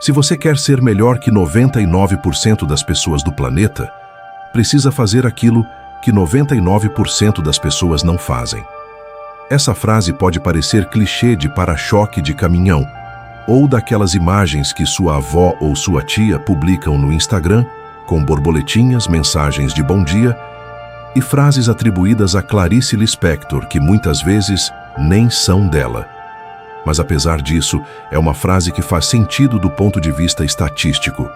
Se você quer ser melhor que 99% das pessoas do planeta, precisa fazer aquilo que 99% das pessoas não fazem. Essa frase pode parecer clichê de para-choque de caminhão, ou daquelas imagens que sua avó ou sua tia publicam no Instagram, com borboletinhas, mensagens de bom dia e frases atribuídas a Clarice Lispector, que muitas vezes nem são dela. Mas apesar disso, é uma frase que faz sentido do ponto de vista estatístico.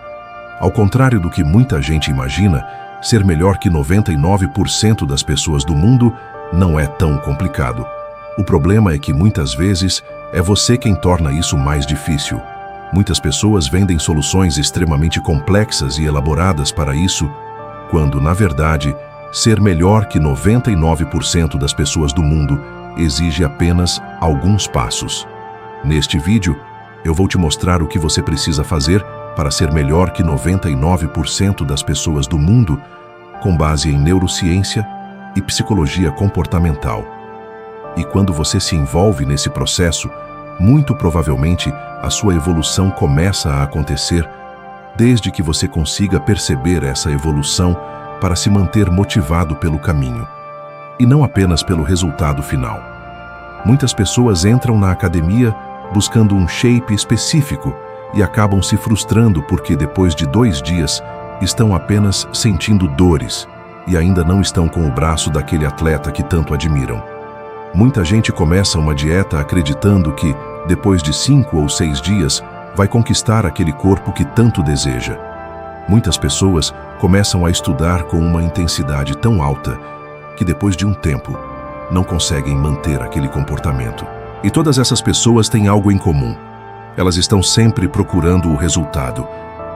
Ao contrário do que muita gente imagina, ser melhor que 99% das pessoas do mundo não é tão complicado. O problema é que muitas vezes é você quem torna isso mais difícil. Muitas pessoas vendem soluções extremamente complexas e elaboradas para isso, quando, na verdade, ser melhor que 99% das pessoas do mundo exige apenas alguns passos. Neste vídeo, eu vou te mostrar o que você precisa fazer para ser melhor que 99% das pessoas do mundo, com base em neurociência e psicologia comportamental. E quando você se envolve nesse processo, muito provavelmente a sua evolução começa a acontecer, desde que você consiga perceber essa evolução para se manter motivado pelo caminho, e não apenas pelo resultado final. Muitas pessoas entram na academia buscando um shape específico e acabam se frustrando porque depois de 2 dias estão apenas sentindo dores e ainda não estão com o braço daquele atleta que tanto admiram. Muita gente começa uma dieta acreditando que, depois de 5 ou 6 dias, vai conquistar aquele corpo que tanto deseja. Muitas pessoas começam a estudar com uma intensidade tão alta que, depois de um tempo, não conseguem manter aquele comportamento. E todas essas pessoas têm algo em comum. Elas estão sempre procurando o resultado,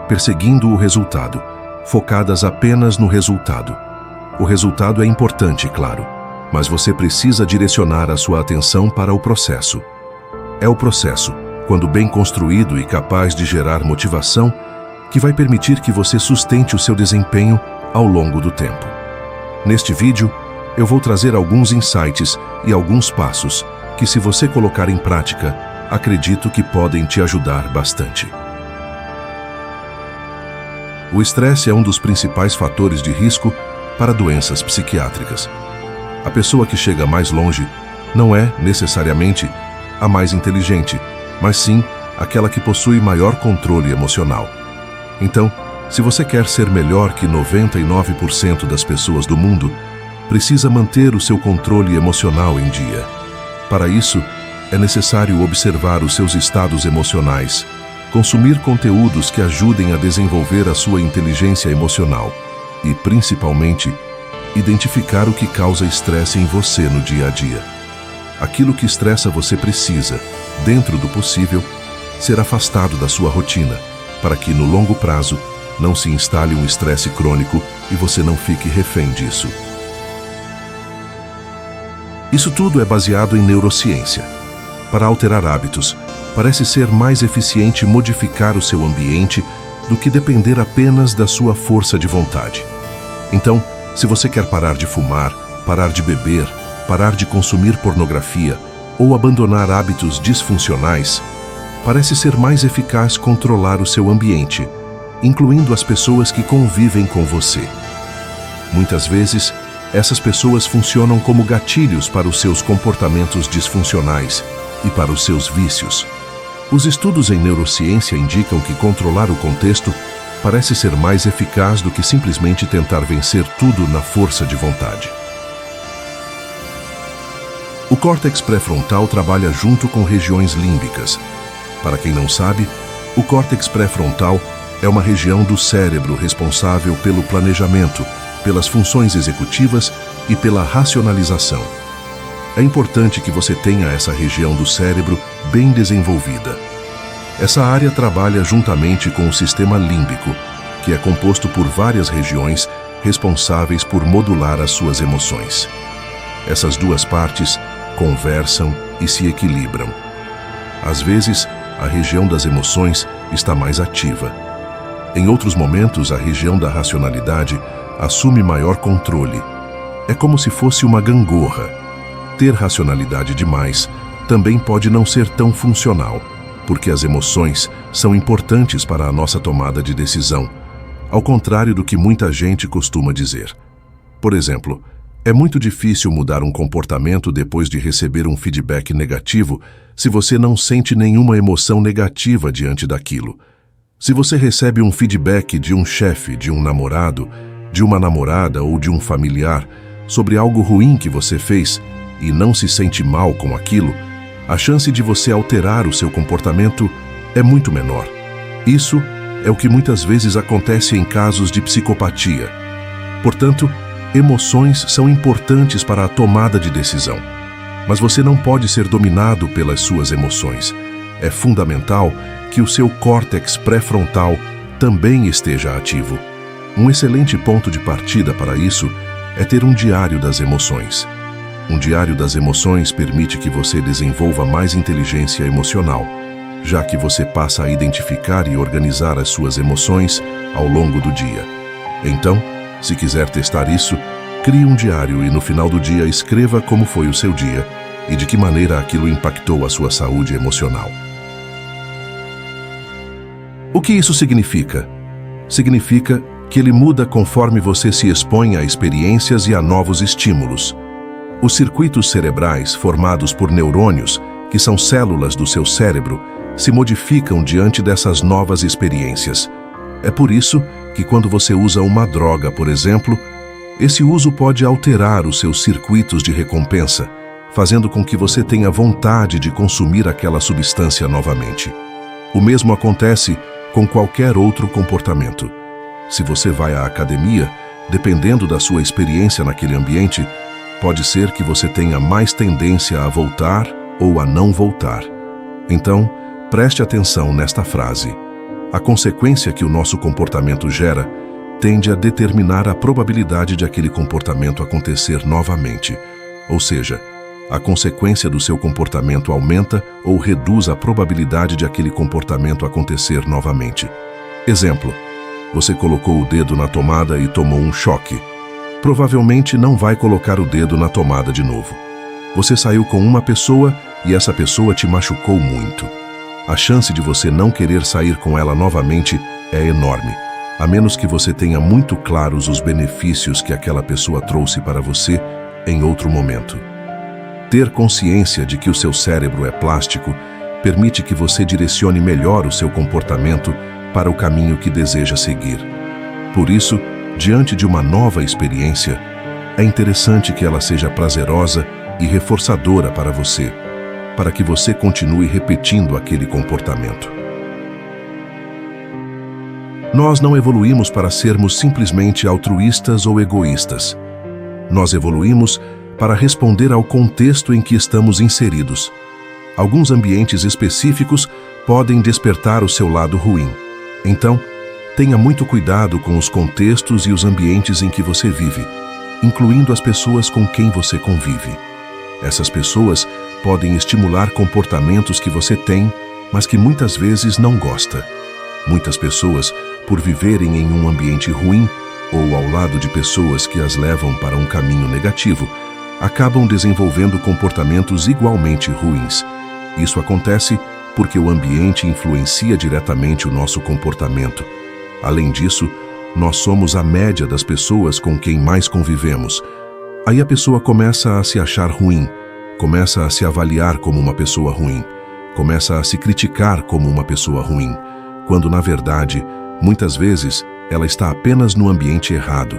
perseguindo o resultado, focadas apenas no resultado. O resultado é importante, claro, mas você precisa direcionar a sua atenção para o processo. É o processo, quando bem construído e capaz de gerar motivação, que vai permitir que você sustente o seu desempenho ao longo do tempo. Neste vídeo, eu vou trazer alguns insights e alguns passos que, se você colocar em prática, acredito que podem te ajudar bastante. O estresse é um dos principais fatores de risco para doenças psiquiátricas. A pessoa que chega mais longe não é, necessariamente, a mais inteligente, mas sim aquela que possui maior controle emocional. Então, se você quer ser melhor que 99% das pessoas do mundo, precisa manter o seu controle emocional em dia. Para isso, é necessário observar os seus estados emocionais, consumir conteúdos que ajudem a desenvolver a sua inteligência emocional e, principalmente, identificar o que causa estresse em você no dia a dia. Aquilo que estressa você precisa, dentro do possível, ser afastado da sua rotina, para que, no longo prazo, não se instale um estresse crônico e você não fique refém disso. Isso tudo é baseado em neurociência. Para alterar hábitos, parece ser mais eficiente modificar o seu ambiente do que depender apenas da sua força de vontade. Então, se você quer parar de fumar, parar de beber, parar de consumir pornografia ou abandonar hábitos disfuncionais, parece ser mais eficaz controlar o seu ambiente, incluindo as pessoas que convivem com você. Muitas vezes, essas pessoas funcionam como gatilhos para os seus comportamentos disfuncionais e para os seus vícios. Os estudos em neurociência indicam que controlar o contexto parece ser mais eficaz do que simplesmente tentar vencer tudo na força de vontade. O córtex pré-frontal trabalha junto com regiões límbicas. Para quem não sabe, o córtex pré-frontal é uma região do cérebro responsável pelo planejamento, pelas funções executivas e pela racionalização. É importante que você tenha essa região do cérebro bem desenvolvida. Essa área trabalha juntamente com o sistema límbico, que é composto por várias regiões responsáveis por modular as suas emoções. Essas duas partes conversam e se equilibram. Às vezes, a região das emoções está mais ativa. Em outros momentos, a região da racionalidade assume maior controle. É como se fosse uma gangorra. Ter racionalidade demais também pode não ser tão funcional, porque as emoções são importantes para a nossa tomada de decisão, ao contrário do que muita gente costuma dizer. Por exemplo, é muito difícil mudar um comportamento depois de receber um feedback negativo se você não sente nenhuma emoção negativa diante daquilo. Se você recebe um feedback de um chefe, de um namorado, de uma namorada ou de um familiar sobre algo ruim que você fez e não se sente mal com aquilo, a chance de você alterar o seu comportamento é muito menor. Isso é o que muitas vezes acontece em casos de psicopatia. Portanto, emoções são importantes para a tomada de decisão. Mas você não pode ser dominado pelas suas emoções. É fundamental que o seu córtex pré-frontal também esteja ativo. Um excelente ponto de partida para isso é ter um diário das emoções. Um diário das emoções permite que você desenvolva mais inteligência emocional, já que você passa a identificar e organizar as suas emoções ao longo do dia. Então, se quiser testar isso, crie um diário e no final do dia escreva como foi o seu dia e de que maneira aquilo impactou a sua saúde emocional. O que isso significa? Significa que ele muda conforme você se expõe a experiências e a novos estímulos. Os circuitos cerebrais formados por neurônios, que são células do seu cérebro, se modificam diante dessas novas experiências. É por isso que quando você usa uma droga, por exemplo, esse uso pode alterar os seus circuitos de recompensa, fazendo com que você tenha vontade de consumir aquela substância novamente. O mesmo acontece com qualquer outro comportamento. Se você vai à academia, dependendo da sua experiência naquele ambiente, pode ser que você tenha mais tendência a voltar ou a não voltar. Então, preste atenção nesta frase. A consequência que o nosso comportamento gera tende a determinar a probabilidade de aquele comportamento acontecer novamente. Ou seja, a consequência do seu comportamento aumenta ou reduz a probabilidade de aquele comportamento acontecer novamente. Exemplo: você colocou o dedo na tomada e tomou um choque. Provavelmente não vai colocar o dedo na tomada de novo. Você saiu com uma pessoa e essa pessoa te machucou muito. A chance de você não querer sair com ela novamente é enorme, a menos que você tenha muito claros os benefícios que aquela pessoa trouxe para você em outro momento. Ter consciência de que o seu cérebro é plástico permite que você direcione melhor o seu comportamento para o caminho que deseja seguir. Por isso, diante de uma nova experiência, é interessante que ela seja prazerosa e reforçadora para você, para que você continue repetindo aquele comportamento. Nós não evoluímos para sermos simplesmente altruístas ou egoístas. Nós evoluímos para responder ao contexto em que estamos inseridos. Alguns ambientes específicos podem despertar o seu lado ruim. Então, tenha muito cuidado com os contextos e os ambientes em que você vive, incluindo as pessoas com quem você convive. Essas pessoas podem estimular comportamentos que você tem, mas que muitas vezes não gosta. Muitas pessoas, por viverem em um ambiente ruim ou ao lado de pessoas que as levam para um caminho negativo, acabam desenvolvendo comportamentos igualmente ruins. Isso acontece porque o ambiente influencia diretamente o nosso comportamento. Além disso, nós somos a média das pessoas com quem mais convivemos. Aí a pessoa começa a se achar ruim, começa a se avaliar como uma pessoa ruim, começa a se criticar como uma pessoa ruim, quando na verdade, muitas vezes, ela está apenas no ambiente errado.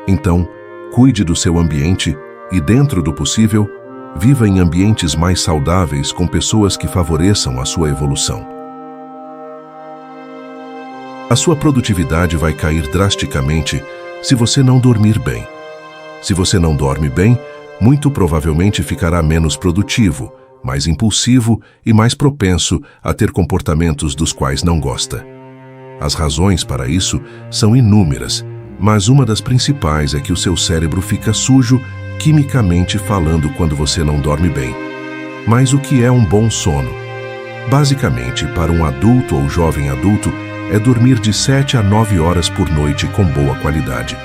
Então, cuide do seu ambiente e, dentro do possível, viva em ambientes mais saudáveis com pessoas que favoreçam a sua evolução. A sua produtividade vai cair drasticamente se você não dormir bem. Se você não dorme bem, muito provavelmente ficará menos produtivo, mais impulsivo e mais propenso a ter comportamentos dos quais não gosta. As razões para isso são inúmeras, mas uma das principais é que o seu cérebro fica sujo quimicamente falando quando você não dorme bem. Mas o que é um bom sono? Basicamente, para um adulto ou jovem adulto, é dormir de 7 a 9 horas por noite com boa qualidade.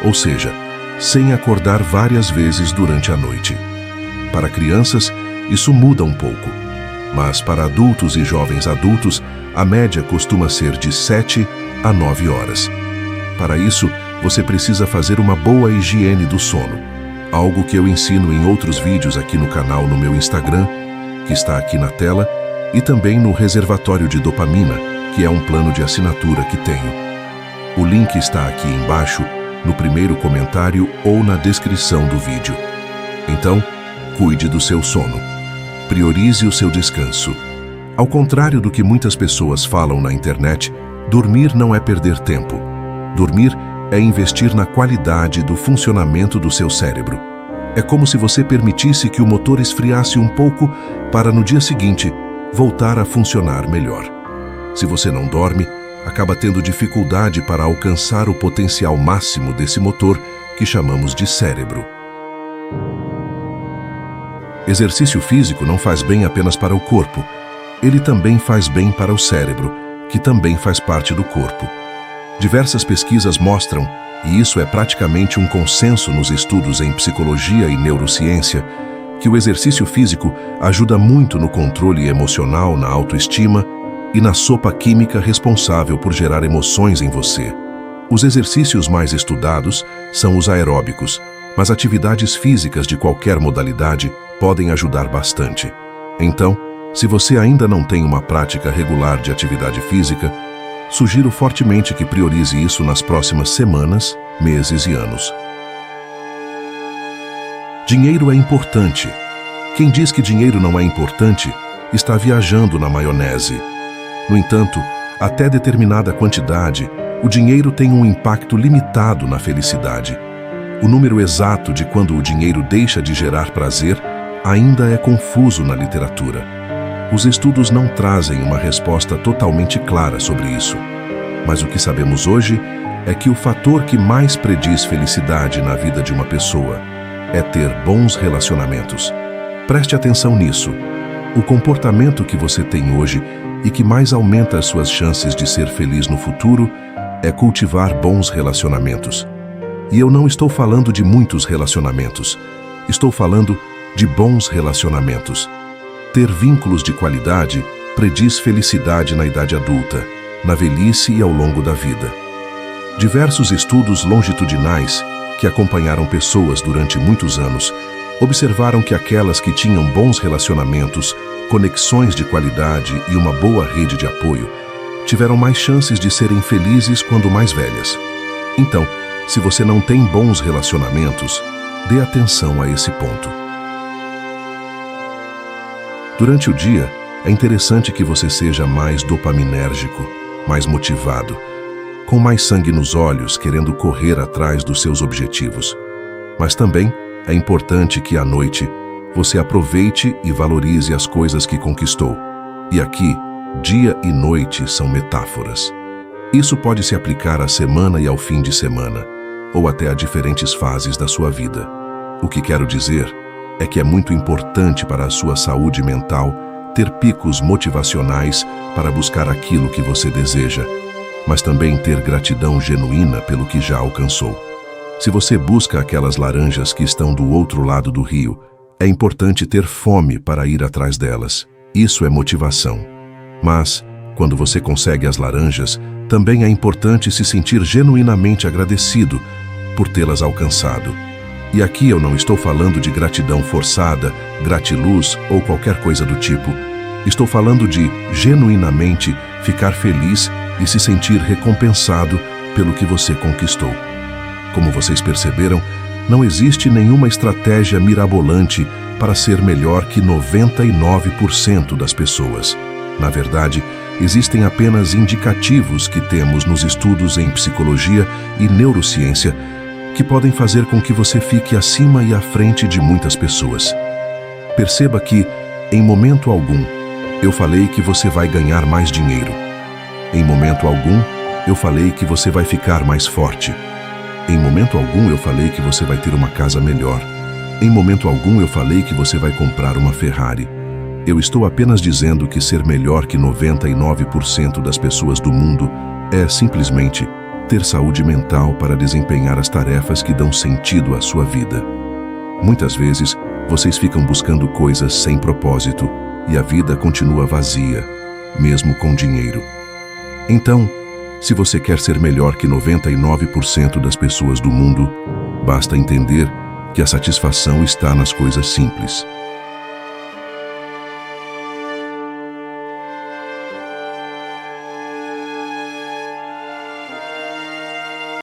Ou seja, sem acordar várias vezes durante a noite. Para crianças, isso muda um pouco. Mas para adultos e jovens adultos, a média costuma ser de 7 a 9 horas. Para isso, você precisa fazer uma boa higiene do sono, algo que eu ensino em outros vídeos aqui no canal no meu Instagram, que está aqui na tela, e também no reservatório de dopamina, que é um plano de assinatura que tenho. O link está aqui embaixo, no primeiro comentário ou na descrição do vídeo. Então, cuide do seu sono. Priorize o seu descanso. Ao contrário do que muitas pessoas falam na internet, dormir não é perder tempo. Dormir é investir na qualidade do funcionamento do seu cérebro. É como se você permitisse que o motor esfriasse um pouco para no dia seguinte voltar a funcionar melhor. Se você não dorme, acaba tendo dificuldade para alcançar o potencial máximo desse motor que chamamos de cérebro. Exercício físico não faz bem apenas para o corpo, ele também faz bem para o cérebro, que também faz parte do corpo. Diversas pesquisas mostram, e isso é praticamente um consenso nos estudos em psicologia e neurociência, que o exercício físico ajuda muito no controle emocional, na autoestima e na sopa química responsável por gerar emoções em você. Os exercícios mais estudados são os aeróbicos, mas atividades físicas de qualquer modalidade podem ajudar bastante. Então, se você ainda não tem uma prática regular de atividade física, sugiro fortemente que priorize isso nas próximas semanas, meses e anos. Dinheiro é importante. Quem diz que dinheiro não é importante está viajando na maionese. No entanto, até determinada quantidade, o dinheiro tem um impacto limitado na felicidade. O número exato de quando o dinheiro deixa de gerar prazer ainda é confuso na literatura. Os estudos não trazem uma resposta totalmente clara sobre isso. Mas o que sabemos hoje é que o fator que mais prediz felicidade na vida de uma pessoa é ter bons relacionamentos. Preste atenção nisso. O comportamento que você tem hoje e que mais aumenta as suas chances de ser feliz no futuro é cultivar bons relacionamentos. E eu não estou falando de muitos relacionamentos. Estou falando de bons relacionamentos. Ter vínculos de qualidade prediz felicidade na idade adulta, na velhice e ao longo da vida. Diversos estudos longitudinais que acompanharam pessoas durante muitos anos observaram que aquelas que tinham bons relacionamentos, conexões de qualidade e uma boa rede de apoio tiveram mais chances de serem felizes quando mais velhas. Então, se você não tem bons relacionamentos, dê atenção a esse ponto. Durante o dia, é interessante que você seja mais dopaminérgico, mais motivado, com mais sangue nos olhos, querendo correr atrás dos seus objetivos. Mas também é importante que à noite você aproveite e valorize as coisas que conquistou. E aqui, dia e noite são metáforas. Isso pode se aplicar à semana e ao fim de semana, ou até a diferentes fases da sua vida. O que quero dizer é que é muito importante para a sua saúde mental ter picos motivacionais para buscar aquilo que você deseja, mas também ter gratidão genuína pelo que já alcançou. Se você busca aquelas laranjas que estão do outro lado do rio, é importante ter fome para ir atrás delas. Isso é motivação. Mas, quando você consegue as laranjas, também é importante se sentir genuinamente agradecido por tê-las alcançado. E aqui eu não estou falando de gratidão forçada, gratiluz ou qualquer coisa do tipo. Estou falando de, genuinamente, ficar feliz e se sentir recompensado pelo que você conquistou. Como vocês perceberam, não existe nenhuma estratégia mirabolante para ser melhor que 99% das pessoas. Na verdade, existem apenas indicativos que temos nos estudos em psicologia e neurociência que podem fazer com que você fique acima e à frente de muitas pessoas. Perceba que, em momento algum, eu falei que você vai ganhar mais dinheiro. Em momento algum, eu falei que você vai ficar mais forte. Em momento algum, eu falei que você vai ter uma casa melhor. Em momento algum, eu falei que você vai comprar uma Ferrari. Eu estou apenas dizendo que ser melhor que 99% das pessoas do mundo é simplesmente ter saúde mental para desempenhar as tarefas que dão sentido à sua vida. Muitas vezes, vocês ficam buscando coisas sem propósito e a vida continua vazia. mesmo com dinheiro. Então, se você quer ser melhor que 99% das pessoas do mundo, basta entender que a satisfação está nas coisas simples.